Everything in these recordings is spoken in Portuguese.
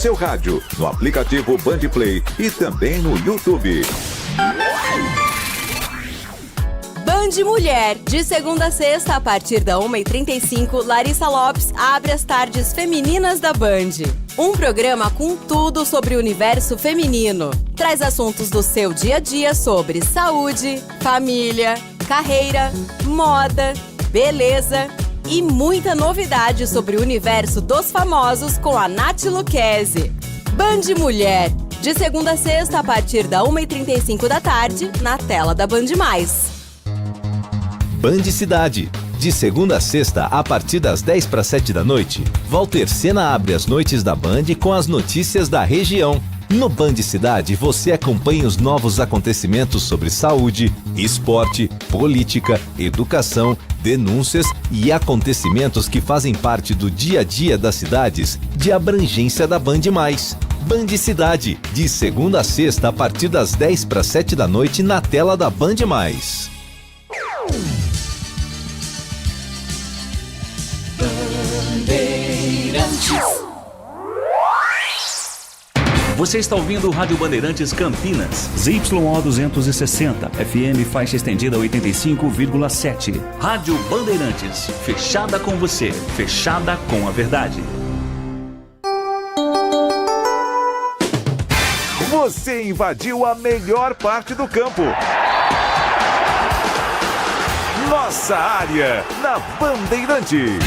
seu rádio, no aplicativo Band Play e também no YouTube. Band Mulher, de segunda a sexta, a partir da 1h35, Larissa Lopes abre as tardes femininas da Band. Um programa com tudo sobre o universo feminino. Traz assuntos do seu dia a dia sobre saúde, família, carreira, moda, beleza e muita novidade sobre o universo dos famosos com a Nath Lucchesi. Band Mulher, de segunda a sexta, a partir da 1h35 da tarde, na tela da Band+. Band Cidade, de segunda a sexta, a partir das 6:50 da noite. Walter Sena abre as noites da Band com as notícias da região. No Band Cidade, você acompanha os novos acontecimentos sobre saúde, esporte, política, educação, denúncias e acontecimentos que fazem parte do dia a dia das cidades de abrangência da Band+. Band Cidade, de segunda a sexta, a partir das 6:50 da noite, na tela da Band+. Você está ouvindo o Rádio Bandeirantes Campinas, ZYO 260, FM faixa estendida 85,7. Rádio Bandeirantes, fechada com você, fechada com a verdade. Você invadiu a melhor parte do campo. Nossa área, na Bandeirantes.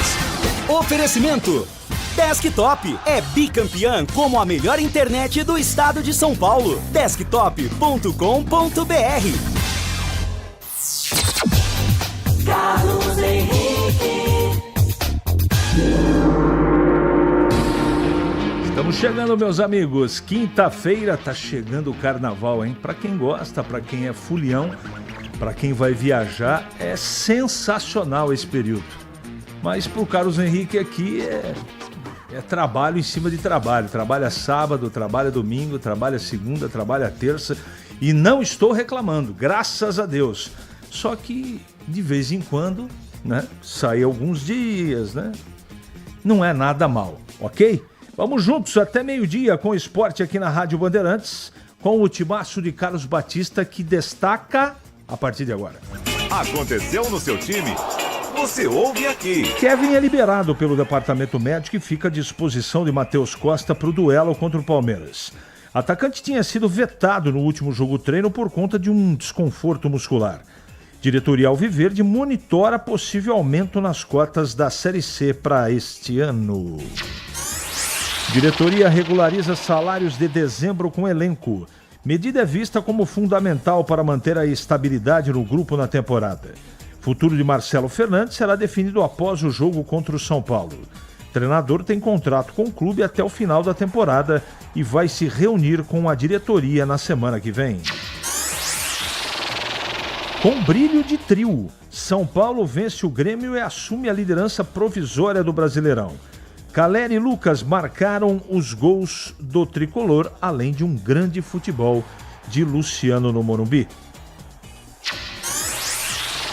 Oferecimento Desktop é bicampeã como a melhor internet do estado de São Paulo. Desktop.com.br. Carlos Henrique. Estamos chegando, meus amigos. Quinta-feira tá chegando o carnaval, hein? Pra quem gosta, pra quem é fulião, pra quem vai viajar, é sensacional esse período. Mas pro Carlos Henrique aqui é trabalho em cima de trabalho. Trabalha sábado, trabalha domingo, trabalha segunda, trabalha terça. E não estou reclamando, graças a Deus. Só que, de vez em quando, né, sai alguns dias, né? Não é nada mal, ok? Vamos juntos até meio-dia com o esporte aqui na Rádio Bandeirantes, com o timaço de Carlos Batista, que destaca a partir de agora. Aconteceu no seu time? Você ouve aqui. Kevin é liberado pelo departamento médico e fica à disposição de Matheus Costa para o duelo contra o Palmeiras. O atacante tinha sido vetado no último jogo treino por conta de um desconforto muscular. Diretoria Alviverde monitora possível aumento nas cotas da Série C para este ano. Diretoria regulariza salários de dezembro com elenco. Medida é vista como fundamental para manter a estabilidade no grupo na temporada. Futuro de Marcelo Fernandes será definido após o jogo contra o São Paulo. O treinador tem contrato com o clube até o final da temporada e vai se reunir com a diretoria na semana que vem. Com brilho de trio, São Paulo vence o Grêmio e assume a liderança provisória do Brasileirão. Caleri e Lucas marcaram os gols do tricolor, além de um grande futebol de Luciano no Morumbi.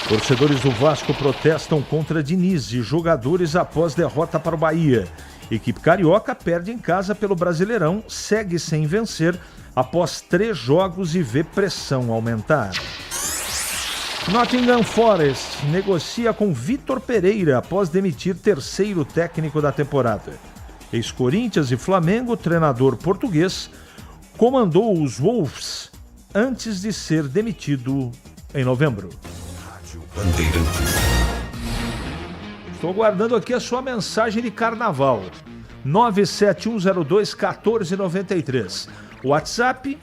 Torcedores do Vasco protestam contra Diniz e jogadores após derrota para o Bahia. Equipe carioca perde em casa pelo Brasileirão, segue sem vencer após 3 jogos e vê pressão aumentar. Nottingham Forest negocia com Vitor Pereira após demitir terceiro técnico da temporada. Ex-Corinthians e Flamengo, treinador português, comandou os Wolves antes de ser demitido em novembro. Estou aguardando aqui a sua mensagem de carnaval. 971021493. WhatsApp,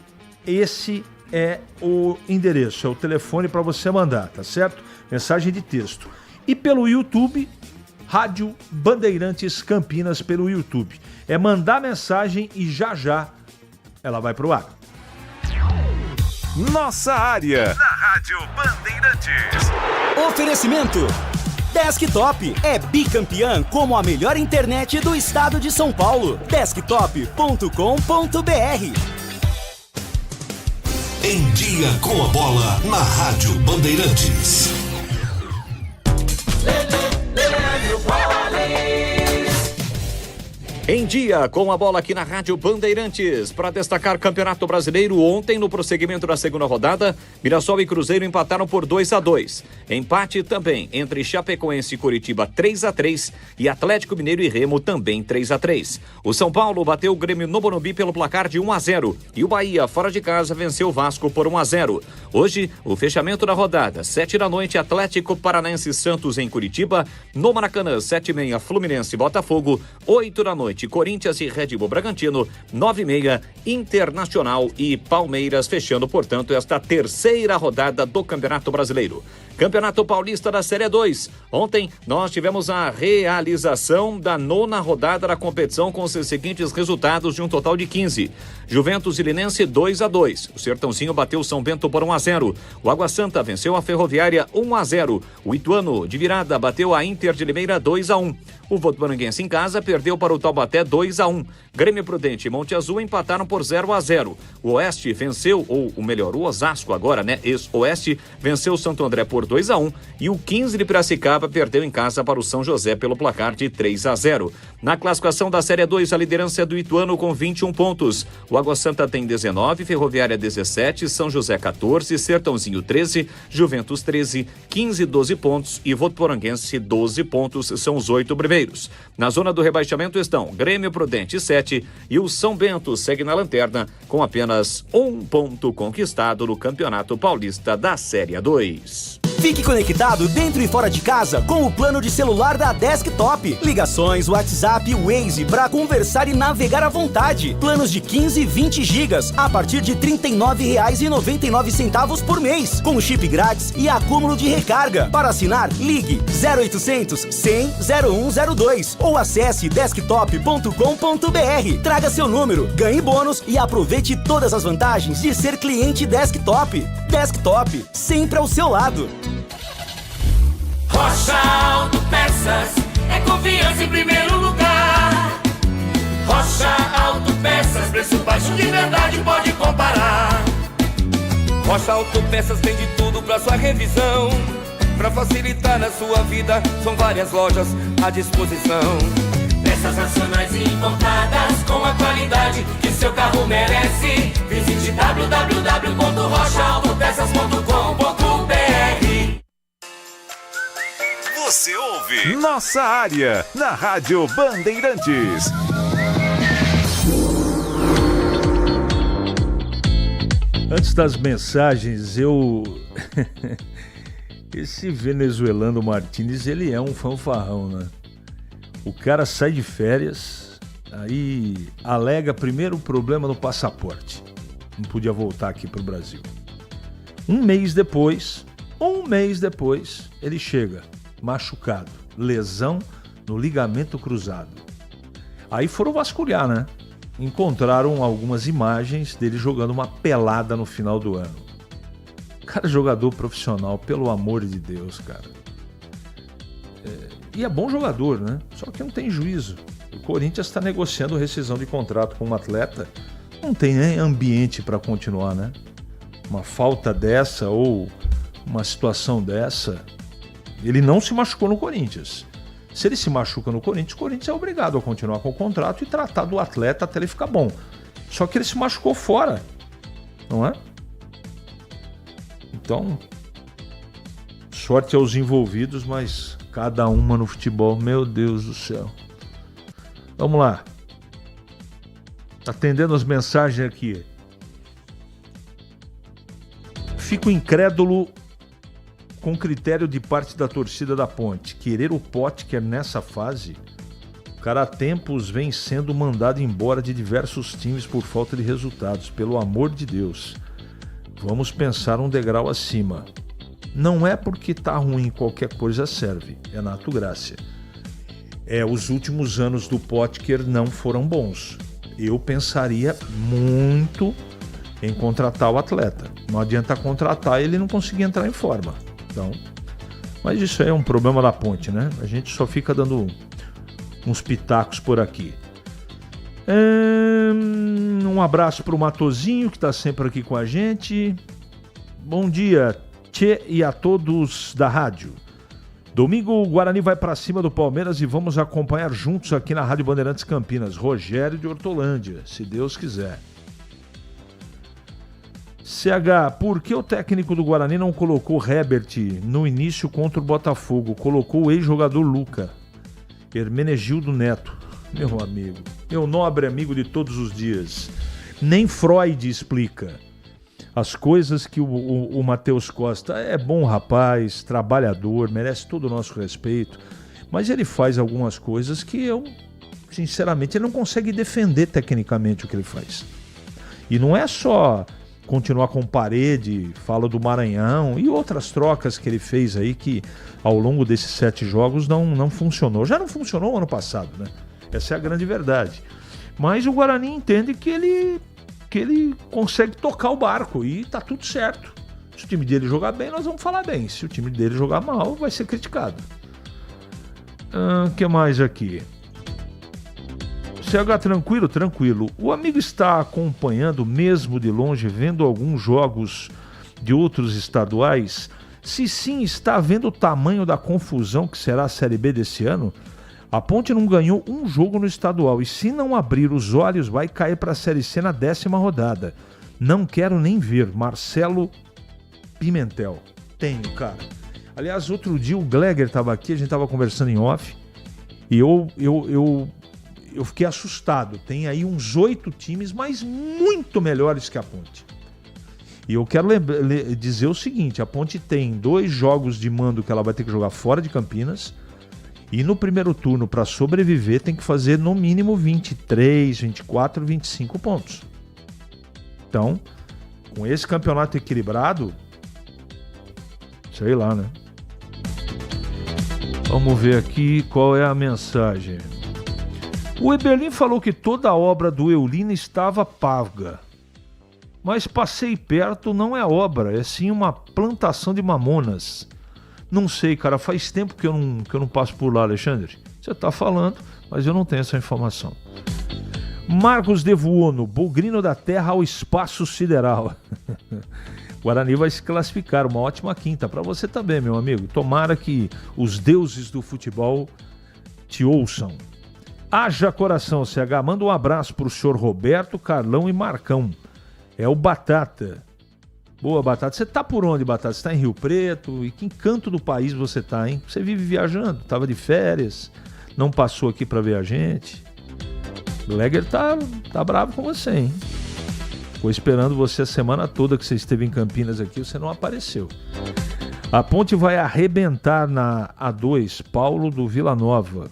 esse é o endereço, é o telefone para você mandar, tá certo? Mensagem de texto. E pelo YouTube, Rádio Bandeirantes Campinas pelo YouTube. É mandar mensagem e já ela vai pro ar. Nossa área, na Rádio Bandeirantes. Oferecimento Desktop é bicampeã como a melhor internet do estado de São Paulo. Desktop.com.br. Em dia com a bola na Rádio Bandeirantes. Em dia, com a bola aqui na Rádio Bandeirantes. Para destacar Campeonato Brasileiro, ontem, no prosseguimento da segunda rodada, Mirassol e Cruzeiro empataram por 2-2. Empate também entre Chapecoense e Coritiba 3-3 e Atlético Mineiro e Remo também 3-3. O São Paulo bateu o Grêmio no Morumbi pelo placar de 1-0 e o Bahia, fora de casa, venceu o Vasco por 1-0. Hoje, o fechamento da rodada, 7 da noite, Atlético Paranaense e Santos em Curitiba. No Maracanã, 7h30, Fluminense e Botafogo. 8 da noite, Corinthians e Red Bull Bragantino. 9h30, Internacional e Palmeiras, fechando, portanto, esta terceira rodada do Campeonato Brasileiro. Campeonato Paulista da Série 2. Ontem nós tivemos a realização da 9ª rodada da competição com os seguintes resultados de um total de 15. Juventus e Linense 2-2. O Sertãozinho bateu o São Bento por 1-0. O Água Santa venceu a Ferroviária 1-0. O Ituano de virada bateu a Inter de Limeira 2-1. O Votuporanguense em casa perdeu para o Taubaté 2-1. Grêmio Prudente e Monte Azul empataram por 0-0. O Oeste venceu, ou o melhor, o Osasco agora, né? Ex-Oeste venceu o Santo André por 2-1 e o 15 de Piracicaba perdeu em casa para o São José pelo placar de 3-0. Na classificação da Série 2, a liderança é do Ituano com 21 pontos. O Água Santa tem 19, Ferroviária 17, São José 14, Sertãozinho 13, Juventus 13, 15 12 pontos e Votuporanguense 12 pontos, são os 8 primeiros. Na zona do rebaixamento estão Grêmio Prudente 7 e o São Bento segue na lanterna com apenas 1 ponto conquistado no Campeonato Paulista da Série 2. Fique conectado dentro e fora de casa com o plano de celular da Desktop. Ligações, WhatsApp, Waze para conversar e navegar à vontade. Planos de 15 e 20 gigas a partir de R$ 39,99 por mês, com chip grátis e acúmulo de recarga. Para assinar, ligue 0800 100 0102 ou acesse desktop.com.br. Traga seu número, ganhe bônus e aproveite todas as vantagens de ser cliente Desktop. Desktop, sempre ao seu lado. Rocha Autopeças é confiança em primeiro lugar. Rocha Autopeças, preço baixo de verdade, pode comparar. Rocha Autopeças tem de tudo pra sua revisão. Pra facilitar na sua vida, são várias lojas à disposição. Peças nacionais e importadas com a qualidade que seu carro merece. Visite www.rochaautopeças.com.br. Você ouve Nossa Área na Rádio Bandeirantes. Antes das mensagens, esse venezuelano Martínez, ele é um fanfarrão, né? O cara sai de férias, aí alega primeiro o problema no passaporte. Não podia voltar aqui pro Brasil. Um mês depois, ele chega machucado, lesão no ligamento cruzado. Aí foram vasculhar, né? Encontraram algumas imagens dele jogando uma pelada no final do ano. Cara, jogador profissional, pelo amor de Deus, cara. E é bom jogador, né? Só que não tem juízo. O Corinthians está negociando rescisão de contrato com um atleta. Não tem nem ambiente para continuar, né? Uma falta dessa ou uma situação dessa. Ele não se machucou no Corinthians. Se ele se machuca no Corinthians, o Corinthians é obrigado a continuar com o contrato e tratar do atleta até ele ficar bom. Só que ele se machucou fora, não é? Então, sorte aos envolvidos, mas cada uma no futebol, meu Deus do céu. Vamos lá. Atendendo as mensagens aqui. Fico incrédulo com critério de parte da torcida da Ponte. Querer o Potker nessa fase, o cara há tempos vem sendo mandado embora de diversos times por falta de resultados. Pelo amor de Deus, vamos pensar um degrau acima. Não é porque tá ruim qualquer coisa serve, é nato Grácia. Os últimos anos do Potker não foram bons. Eu pensaria muito em contratar o atleta. Não adianta contratar ele não conseguir entrar em forma. Então, mas isso aí é um problema da Ponte, né? A gente só fica dando uns pitacos por aqui. Um abraço para o Matozinho, que está sempre aqui com a gente. Bom dia, Tchê, e a todos da rádio. Domingo o Guarani vai para cima do Palmeiras e vamos acompanhar juntos aqui na Rádio Bandeirantes Campinas. Rogério de Hortolândia, se Deus quiser. CH, por que o técnico do Guarani não colocou Herbert no início contra o Botafogo? Colocou o ex-jogador Luca. Hermenegildo Neto. Meu amigo, meu nobre amigo de todos os dias. Nem Freud explica as coisas que o Matheus Costa é bom rapaz, trabalhador, merece todo o nosso respeito, mas ele faz algumas coisas que eu, sinceramente, ele não consegue defender tecnicamente o que ele faz. E não é só continuar com Parede, fala do Maranhão e outras trocas que ele fez aí que ao longo desses 7 jogos não funcionou. Já não funcionou ano passado, né? Essa é a grande verdade. Mas o Guarani entende que ele consegue tocar o barco e tá tudo certo. Se o time dele jogar bem, nós vamos falar bem. Se o time dele jogar mal, vai ser criticado. O que mais aqui? CH, tranquilo, tranquilo. O amigo está acompanhando, mesmo de longe, vendo alguns jogos de outros estaduais? Se sim, está vendo o tamanho da confusão que será a Série B desse ano? A Ponte não ganhou um jogo no estadual e se não abrir os olhos vai cair para a Série C na 10ª rodada. Não quero nem ver. Marcelo Pimentel. Tenho, cara. Aliás, outro dia o Gleger estava aqui, a gente estava conversando em off e eu fiquei assustado. Tem aí uns 8 times, mas muito melhores que a Ponte. E eu quero dizer o seguinte, a Ponte tem 2 jogos de mando que ela vai ter que jogar fora de Campinas. E no primeiro turno, para sobreviver, tem que fazer no mínimo 23, 24, 25 pontos. Então, com esse campeonato equilibrado, sei lá, né? Vamos ver aqui qual é a mensagem. O Eberlin falou que toda a obra do Eulino estava paga. Mas passei perto, não é obra, é sim uma plantação de mamonas. Não sei, cara, faz tempo que eu não passo por lá, Alexandre. Você tá falando, mas eu não tenho essa informação. Marcos Devuono, Bugrino da Terra ao espaço sideral. Guarani vai se classificar, uma ótima quinta para você também, meu amigo. Tomara que os deuses do futebol te ouçam. Haja coração, CH. Manda um abraço pro senhor Roberto, Carlão e Marcão. É o Batata. Boa, Batata. Você tá por onde, Batata? Você tá em Rio Preto? E que canto do país você tá, hein? Você vive viajando, tava de férias, não passou aqui pra ver a gente. O Leger tá bravo com você, hein? Ficou esperando você a semana toda que você esteve em Campinas aqui, você não apareceu. A Ponte vai arrebentar na A2, Paulo do Vila Nova.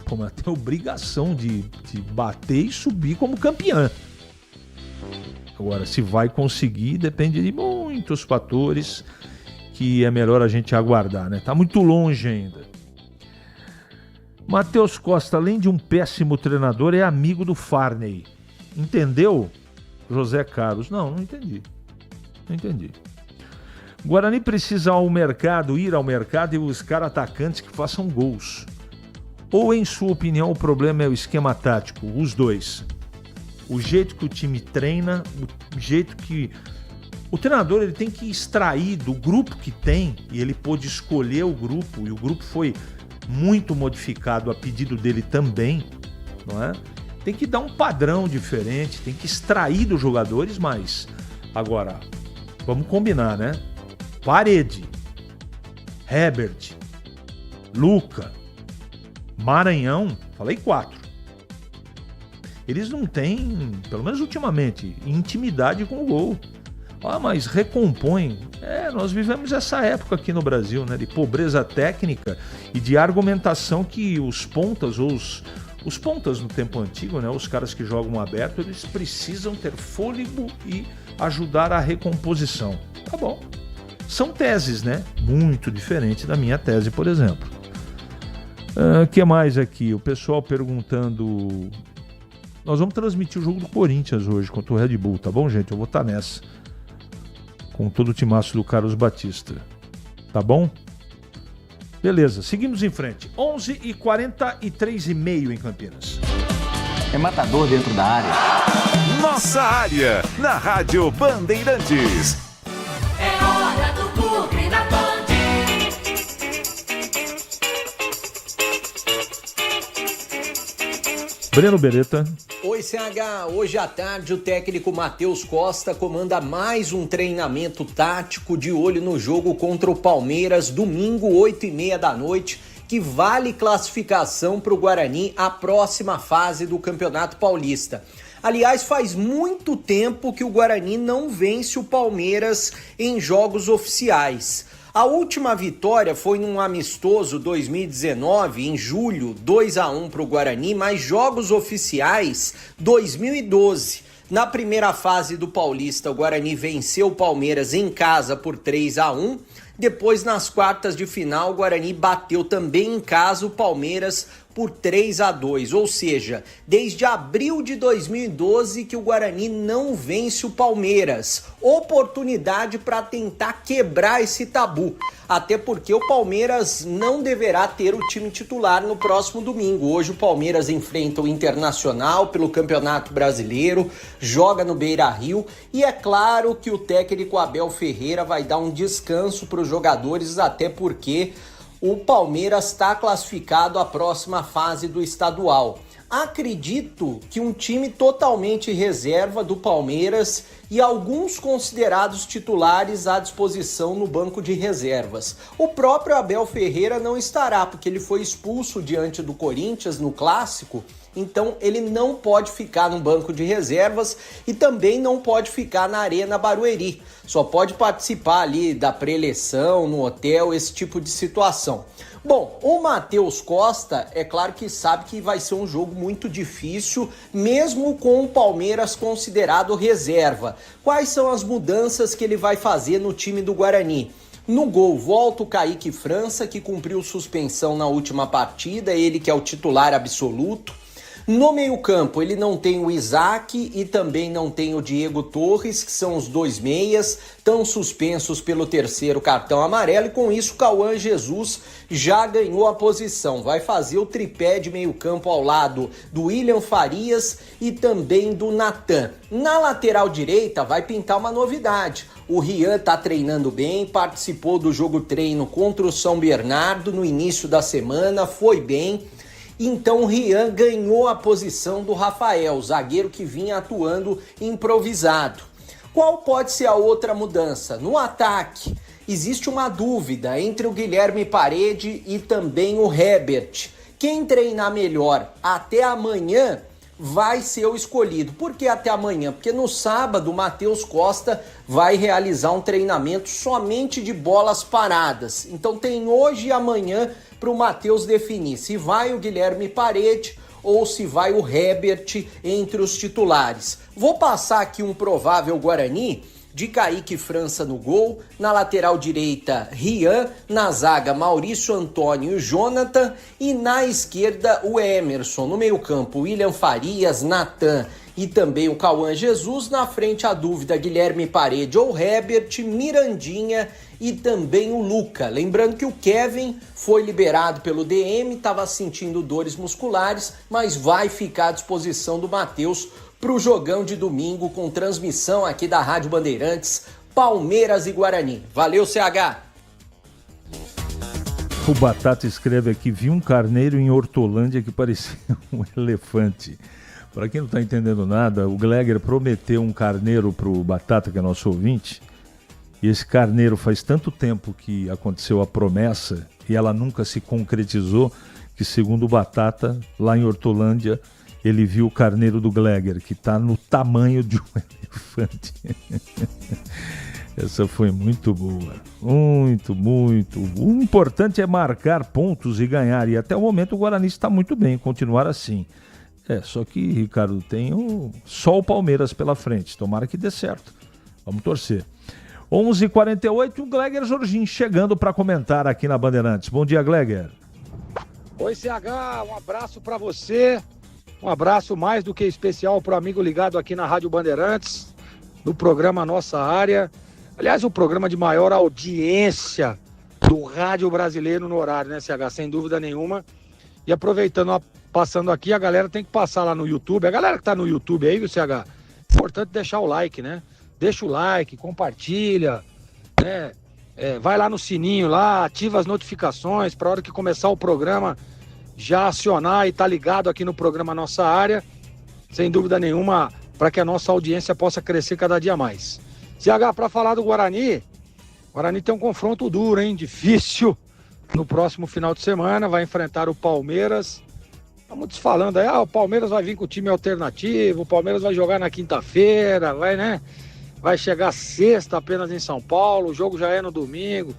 Pô, mas tem obrigação de bater e subir como campeã. Agora, se vai conseguir, depende de muitos fatores que é melhor a gente aguardar, né? Tá muito longe ainda. Matheus Costa, além de um péssimo treinador, é amigo do Farney. Entendeu, José Carlos? Não entendi. Não entendi. Guarani precisa ir ao mercado e buscar atacantes que façam gols. Ou, em sua opinião, o problema é o esquema tático? Os dois. O jeito que o time treina, o jeito que... O treinador ele tem que extrair do grupo que tem, e ele pôde escolher o grupo, e o grupo foi muito modificado a pedido dele também, não é? Tem que dar um padrão diferente, tem que extrair dos jogadores mais. Agora, vamos combinar, né? Parede, Herbert, Luca, Maranhão, falei 4. Eles não têm, pelo menos ultimamente, intimidade com o gol. Mas recompõem. Nós vivemos essa época aqui no Brasil, né? De pobreza técnica e de argumentação que os pontas, ou os pontas no tempo antigo, né? Os caras que jogam aberto, eles precisam ter fôlego e ajudar a recomposição. Tá bom. São teses, né? Muito diferente da minha tese, por exemplo. Que mais aqui? O pessoal perguntando... Nós vamos transmitir o jogo do Corinthians hoje contra o Red Bull, tá bom, gente? Eu vou estar nessa. Com todo o timaço do Carlos Batista. Tá bom? Beleza, seguimos em frente. 11h43h30 em Campinas. É matador dentro da área. Nossa área, na Rádio Bandeirantes. É hora do Bugre na Band. Breno Beretta. Oi, CH. Hoje à tarde, o técnico Matheus Costa comanda mais um treinamento tático de olho no jogo contra o Palmeiras, domingo, 8h30 da noite, que vale classificação para o Guarani à próxima fase do Campeonato Paulista. Aliás, faz muito tempo que o Guarani não vence o Palmeiras em jogos oficiais. A última vitória foi num amistoso 2019, em julho, 2-1 para o Guarani, mas jogos oficiais 2012. Na primeira fase do Paulista, o Guarani venceu o Palmeiras em casa por 3-1. Depois, nas quartas de final, o Guarani bateu também em casa o Palmeiras por 3-2, ou seja, desde abril de 2012 que o Guarani não vence o Palmeiras. Oportunidade para tentar quebrar esse tabu, até porque o Palmeiras não deverá ter o time titular no próximo domingo. Hoje o Palmeiras enfrenta o Internacional pelo Campeonato Brasileiro, joga no Beira-Rio e é claro que o técnico Abel Ferreira vai dar um descanso para os jogadores, até porque o Palmeiras está classificado à próxima fase do estadual. Acredito que um time totalmente reserva do Palmeiras e alguns considerados titulares à disposição no banco de reservas. O próprio Abel Ferreira não estará, porque ele foi expulso diante do Corinthians no Clássico, então ele não pode ficar no banco de reservas e também não pode ficar na Arena Barueri. Só pode participar ali da pré-eleição, no hotel, esse tipo de situação. Bom, o Matheus Costa, é claro que sabe que vai ser um jogo muito difícil, mesmo com o Palmeiras considerado reserva. Quais são as mudanças que ele vai fazer no time do Guarani? No gol, volta o Kaique França, que cumpriu suspensão na última partida, ele que é o titular absoluto. No meio-campo, ele não tem o Isaac e também não tem o Diego Torres, que são os dois meias, estão suspensos pelo terceiro cartão amarelo, e com isso o Cauã Jesus já ganhou a posição. Vai fazer o tripé de meio-campo ao lado do William Farias e também do Natan. Na lateral direita vai pintar uma novidade. O Rian está treinando bem, participou do jogo treino contra o São Bernardo no início da semana, foi bem. Então o Rian ganhou a posição do Rafael, zagueiro que vinha atuando improvisado. Qual pode ser a outra mudança? No ataque, existe uma dúvida entre o Guilherme Parede e também o Herbert. Quem treinar melhor até amanhã vai ser o escolhido. Por que até amanhã? Porque no sábado o Matheus Costa vai realizar um treinamento somente de bolas paradas. Então tem hoje e amanhã para o Matheus definir se vai o Guilherme Parede ou se vai o Herbert entre os titulares. Vou passar aqui um provável Guarani de Kaique França no gol, na lateral direita Rian, na zaga Maurício Antônio e Jonathan e na esquerda o Emerson, no meio campo William Farias, Natan e também o Cauã Jesus, na frente a dúvida Guilherme Parede ou Herbert, Mirandinha e também o Luca. Lembrando que o Kevin foi liberado pelo DM, estava sentindo dores musculares, mas vai ficar à disposição do Matheus para o jogão de domingo com transmissão aqui da Rádio Bandeirantes, Palmeiras e Guarani. Valeu, CH! O Batata escreve aqui, vi um carneiro em Hortolândia que parecia um elefante. Para quem não está entendendo nada, o Gleger prometeu um carneiro para o Batata, que é nosso ouvinte, e esse carneiro faz tanto tempo que aconteceu a promessa e ela nunca se concretizou, que segundo o Batata, lá em Hortolândia, ele viu o carneiro do Gleger, que está no tamanho de um elefante. Essa foi muito boa. Muito, muito. O importante é marcar pontos e ganhar. E até o momento o Guarani está muito bem, continuar assim. Só que, Ricardo, tem só o Palmeiras pela frente. Tomara que dê certo. Vamos torcer. 11h48, o Gleger Jorginho chegando para comentar aqui na Bandeirantes. Bom dia, Gleger. Oi, CH. Um abraço para você. Um abraço mais do que especial para o amigo ligado aqui na Rádio Bandeirantes, no programa Nossa Área. Aliás, o programa de maior audiência do rádio brasileiro no horário, né, CH? Sem dúvida nenhuma. E aproveitando, passando aqui, a galera tem que passar lá no YouTube. A galera que tá no YouTube aí, viu, CH? É importante deixar o like, né? Deixa o like, compartilha, né? Vai lá no sininho lá, ativa as notificações para a hora que começar o programa já acionar e estar ligado aqui no programa Nossa Área, sem dúvida nenhuma, para que a nossa audiência possa crescer cada dia mais. CH, para falar do Guarani, o Guarani tem um confronto duro, hein? Difícil. No próximo final de semana vai enfrentar o Palmeiras. Estamos falando aí, o Palmeiras vai vir com o time alternativo, o Palmeiras vai jogar na quinta-feira, vai chegar sexta apenas em São Paulo, o jogo já é no domingo.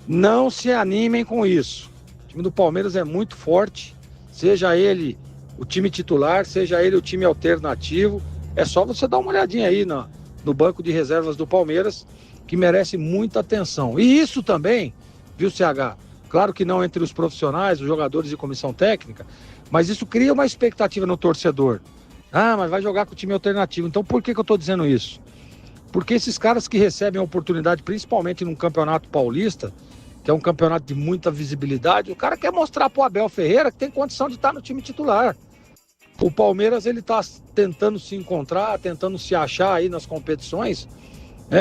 Não se animem com isso. O time do Palmeiras é muito forte, seja ele o time titular, seja ele o time alternativo. É só você dar uma olhadinha aí no banco de reservas do Palmeiras, que merece muita atenção. E isso também, viu, CH? Claro que não entre os profissionais, os jogadores e comissão técnica, mas isso cria uma expectativa no torcedor. Ah, mas vai jogar com o time alternativo. Então por que eu estou dizendo isso? Porque esses caras que recebem a oportunidade, principalmente num campeonato paulista, que é um campeonato de muita visibilidade, o cara quer mostrar pro Abel Ferreira que tem condição de estar no time titular. O Palmeiras, ele está tentando se encontrar, tentando se achar aí nas competições,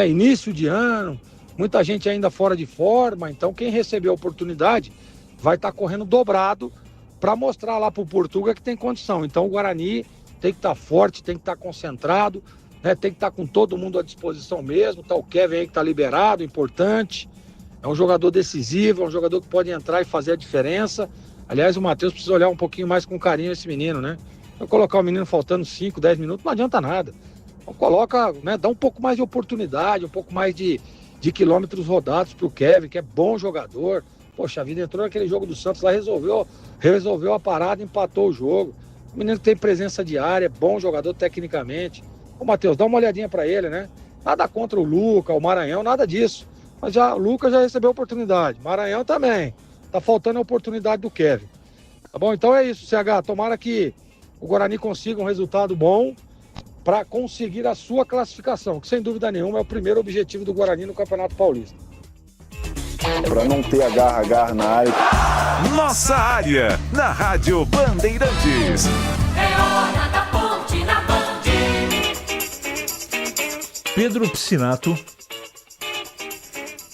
início de ano, muita gente ainda fora de forma, então quem recebeu a oportunidade vai estar correndo dobrado para mostrar lá pro Portuga que tem condição. Então o Guarani tem que estar forte, tem que estar concentrado, tem que estar com todo mundo à disposição mesmo, tá o Kevin aí que está liberado, importante, é um jogador decisivo, é um jogador que pode entrar e fazer a diferença. Aliás, o Matheus precisa olhar um pouquinho mais com carinho esse menino, né? Eu colocar o menino faltando 5, 10 minutos, não adianta nada. Então coloca, dá um pouco mais de oportunidade, um pouco mais de quilômetros rodados pro Kevin, que é bom jogador. Poxa, a vida entrou naquele jogo do Santos lá, resolveu a parada, empatou o jogo. O menino tem presença de área, bom jogador tecnicamente. Ô, Matheus, dá uma olhadinha pra ele, né? Nada contra o Luca, o Maranhão, nada disso. Mas o Luca já recebeu oportunidade, Maranhão também. Tá faltando a oportunidade do Kevin. Tá bom? Então é isso, CH. Tomara que o Guarani consiga um resultado bom para conseguir a sua classificação, que sem dúvida nenhuma é o primeiro objetivo do Guarani no Campeonato Paulista. Para não ter agarra na área. Nossa Área, na Rádio Bandeirantes. É hora da ponte na Band. Pedro Piscinato.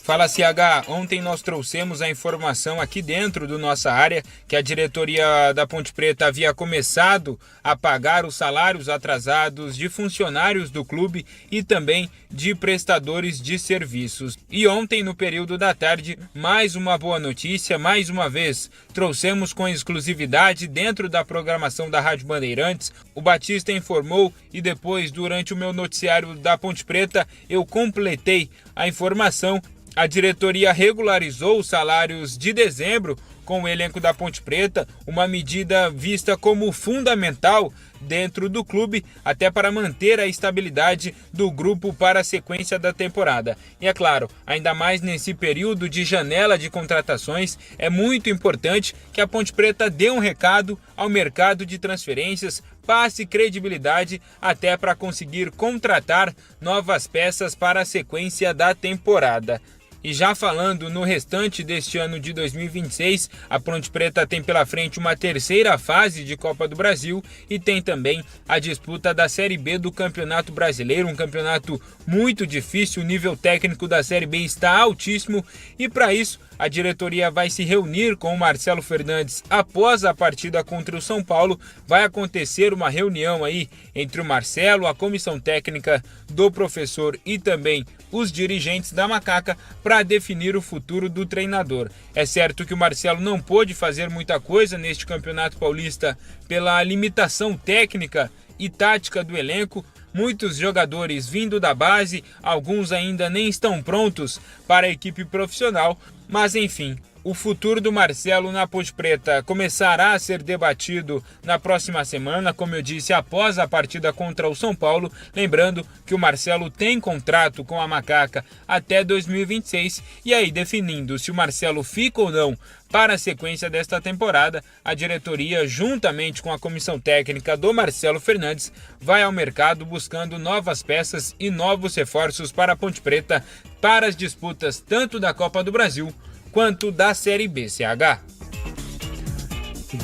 Fala, CH. Ontem nós trouxemos a informação aqui dentro do Nossa Área que a diretoria da Ponte Preta havia começado a pagar os salários atrasados de funcionários do clube e também de prestadores de serviços. E ontem, no período da tarde, mais uma boa notícia, mais uma vez, trouxemos com exclusividade dentro da programação da Rádio Bandeirantes. O Batista informou e depois, durante o meu noticiário da Ponte Preta, eu completei a informação. A diretoria regularizou os salários de dezembro com o elenco da Ponte Preta, uma medida vista como fundamental dentro do clube, até para manter a estabilidade do grupo para a sequência da temporada. E é claro, ainda mais nesse período de janela de contratações, é muito importante que a Ponte Preta dê um recado ao mercado de transferências, passe credibilidade até para conseguir contratar novas peças para a sequência da temporada. E já falando no restante deste ano de 2026, a Ponte Preta tem pela frente uma terceira fase de Copa do Brasil e tem também a disputa da Série B do Campeonato Brasileiro, um campeonato muito difícil, o nível técnico da Série B está altíssimo e para isso a diretoria vai se reunir com o Marcelo Fernandes após a partida contra o São Paulo. Vai acontecer uma reunião aí entre o Marcelo, a comissão técnica do professor e também os dirigentes da Macaca para definir o futuro do treinador. É certo que o Marcelo não pôde fazer muita coisa neste Campeonato Paulista pela limitação técnica e tática do elenco. Muitos jogadores vindo da base, alguns ainda nem estão prontos para a equipe profissional, mas enfim, o futuro do Marcelo na Ponte Preta começará a ser debatido na próxima semana, como eu disse, após a partida contra o São Paulo. Lembrando que o Marcelo tem contrato com a Macaca até 2026 e aí definindo se o Marcelo fica ou não para a sequência desta temporada, a diretoria, juntamente com a comissão técnica do Marcelo Fernandes, vai ao mercado buscando novas peças e novos reforços para a Ponte Preta para as disputas tanto da Copa do Brasil quanto da Série B, CH.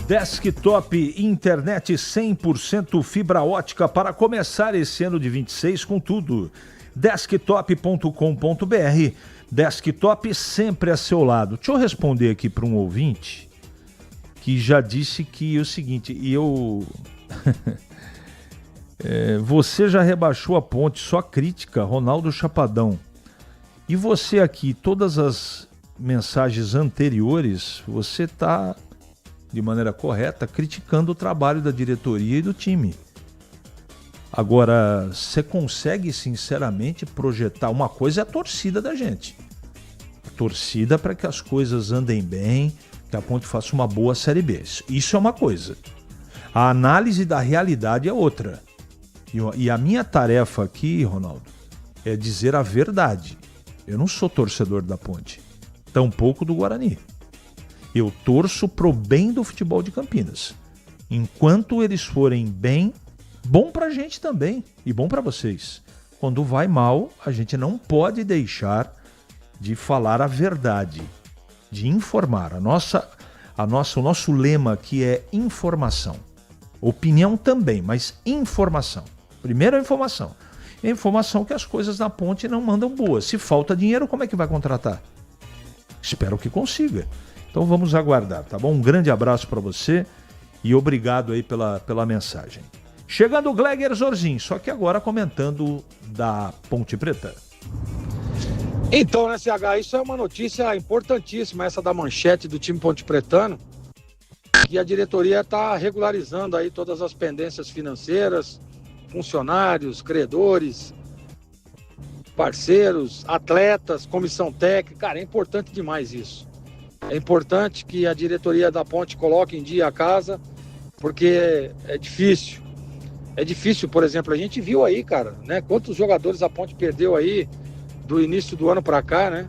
Desktop Internet 100% fibra ótica para começar esse ano de 26 com tudo. Desktop.com.br. Desktop sempre a seu lado. Deixa eu responder aqui para um ouvinte que já disse que é o seguinte, e eu... você já rebaixou a Ponte, só crítica, Ronaldo Chapadão. E você aqui, todas as mensagens anteriores, você está, de maneira correta, criticando o trabalho da diretoria e do time. Agora, você consegue sinceramente projetar? Uma coisa é a torcida da gente. A torcida para que as coisas andem bem, que a Ponte faça uma boa Série B. Isso é uma coisa. A análise da realidade é outra. E a minha tarefa aqui, Ronaldo, é dizer a verdade. Eu não sou torcedor da Ponte, tampouco do Guarani. Eu torço pro bem do futebol de Campinas. Enquanto eles forem bem, bom pra gente também e bom pra vocês. Quando vai mal, a gente não pode deixar de falar a verdade, de informar. O nosso lema aqui é informação. Opinião também, mas informação. Primeiro a informação. É a informação que as coisas na Ponte não mandam boas. Se falta dinheiro, como é que vai contratar? Espero que consiga. Então vamos aguardar, tá bom? Um grande abraço para você e obrigado aí pela mensagem. Chegando o Gleger Zorzin, só que agora comentando da Ponte Preta. Então, né, CH, isso é uma notícia importantíssima, essa da manchete do time Ponte Pretano, que a diretoria está regularizando aí todas as pendências financeiras, funcionários, credores, parceiros, atletas, comissão técnica. Cara, é importante demais isso. É importante que a diretoria da Ponte coloque em dia a casa, porque é difícil. É difícil, por exemplo, a gente viu aí, cara, né? Quantos jogadores a Ponte perdeu aí do início do ano pra cá, né?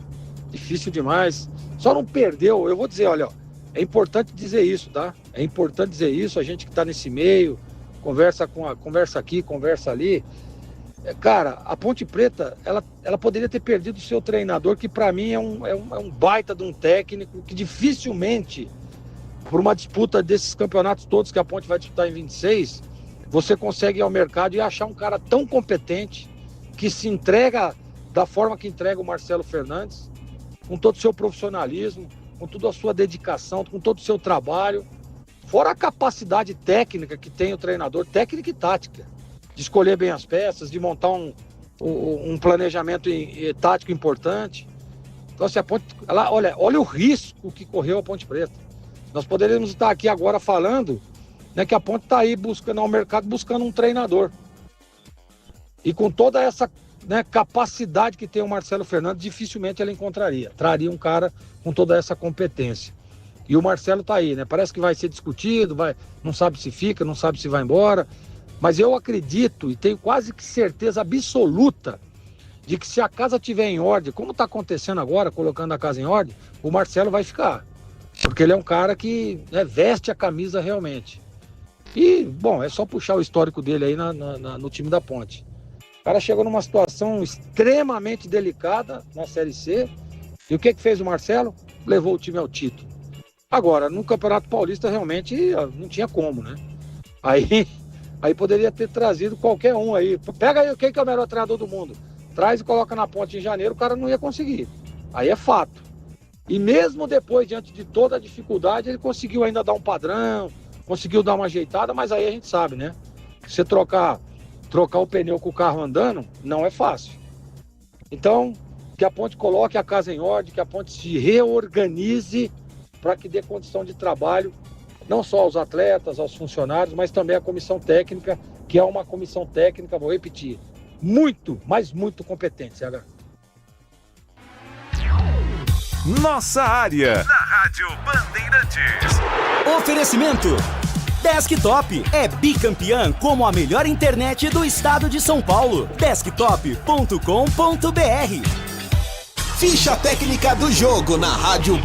Difícil demais. Só não perdeu, eu vou dizer, olha, é importante dizer isso, tá? É importante dizer isso, a gente que tá nesse meio, conversa aqui, conversa ali. Cara, a Ponte Preta, ela poderia ter perdido o seu treinador, que para mim é um baita de um técnico, que dificilmente, por uma disputa desses campeonatos todos que a Ponte vai disputar em 26, você consegue ir ao mercado e achar um cara tão competente, que se entrega da forma que entrega o Marcelo Fernandes, com todo o seu profissionalismo, com toda a sua dedicação, com todo o seu trabalho, fora a capacidade técnica que tem o treinador, técnica e tática, de escolher bem as peças, de montar um planejamento tático importante. Então, se a Ponte, olha o risco que correu a Ponte Preta. Nós poderíamos estar aqui agora falando, né, que a Ponte está aí buscando ao mercado, buscando um treinador. E com toda essa, né, capacidade que tem o Marcelo Fernandes, dificilmente ele encontraria. Traria um cara com toda essa competência. E o Marcelo está aí, né? Parece que vai ser discutido, não sabe se fica, não sabe se vai embora. Mas eu acredito e tenho quase que certeza absoluta de que se a casa estiver em ordem, como está acontecendo agora, colocando a casa em ordem, o Marcelo vai ficar. Porque ele é um cara que, né, veste a camisa realmente. E, bom, é só puxar o histórico dele aí no time da Ponte. O cara chegou numa situação extremamente delicada na Série C. E o que fez o Marcelo? Levou o time ao título. Agora, no Campeonato Paulista realmente não tinha como, né? Aí poderia ter trazido qualquer um aí. Pega aí quem que é o melhor treinador do mundo. Traz e coloca na Ponte em janeiro, o cara não ia conseguir. Aí é fato. E mesmo depois, diante de toda a dificuldade, ele conseguiu ainda dar um padrão, conseguiu dar uma ajeitada, mas aí a gente sabe, né? Você trocar o pneu com o carro andando, não é fácil. Então, que a Ponte coloque a casa em ordem, que a Ponte se reorganize para que dê condição de trabalho não só aos atletas, aos funcionários, mas também à comissão técnica, que é uma comissão técnica, vou repetir, muito, mas muito competente, CH. Nossa área, na Rádio Bandeirantes. Oferecimento Desktop é bicampeã como a melhor internet do estado de São Paulo. Desktop.com.br. Ficha técnica do jogo na Rádio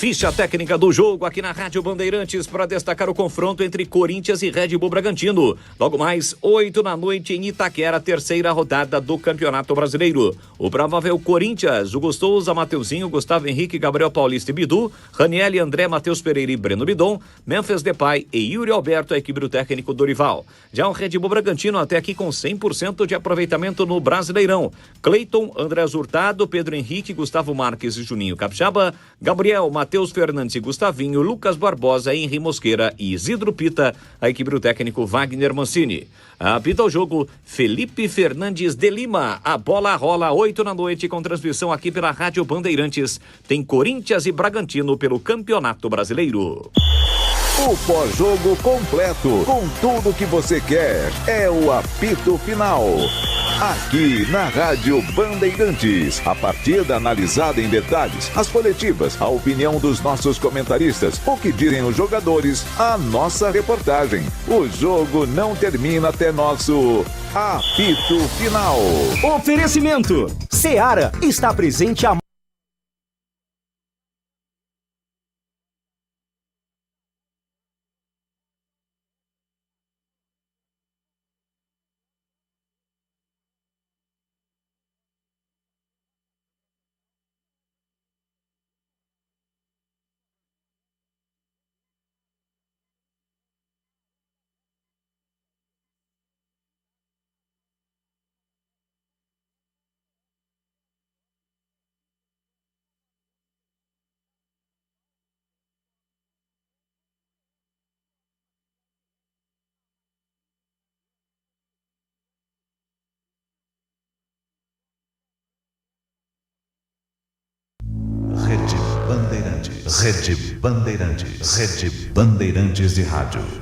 Ficha técnica do jogo aqui na Rádio Bandeirantes para destacar o confronto entre Corinthians e Red Bull Bragantino. Logo mais, 8 da noite em Itaquera, terceira rodada do Campeonato Brasileiro. O provável Corinthians, o Gustoso, Mateuzinho, Gustavo Henrique, Gabriel Paulista e Bidu, Raniel, André, Matheus Pereira e Breno Bidon, Memphis Depay e Yuri Alberto, a equipe do técnico Dorival. Já o Red Bull Bragantino até aqui com 100% de aproveitamento no Brasileirão. Cleiton, André Hurtado, Pedro Henrique, Gustavo Marques e Juninho Capixaba, Gabriel, Matheus Fernandes e Gustavinho, Lucas Barbosa, Henri Mosqueira e Isidro Pita, a equipe do técnico Wagner Mancini. Apita o jogo Felipe Fernandes de Lima. A bola rola 8 da noite com transmissão aqui pela Rádio Bandeirantes. Tem Corinthians e Bragantino pelo Campeonato Brasileiro. O pós-jogo completo, com tudo que você quer, é o apito final. Aqui na Rádio Bandeirantes, a partida analisada em detalhes, as coletivas, a opinião dos nossos comentaristas, o que dizem os jogadores, a nossa reportagem. O jogo não termina até nosso apito final. Oferecimento: Seara está presente há Rede Bandeirantes de Rádio.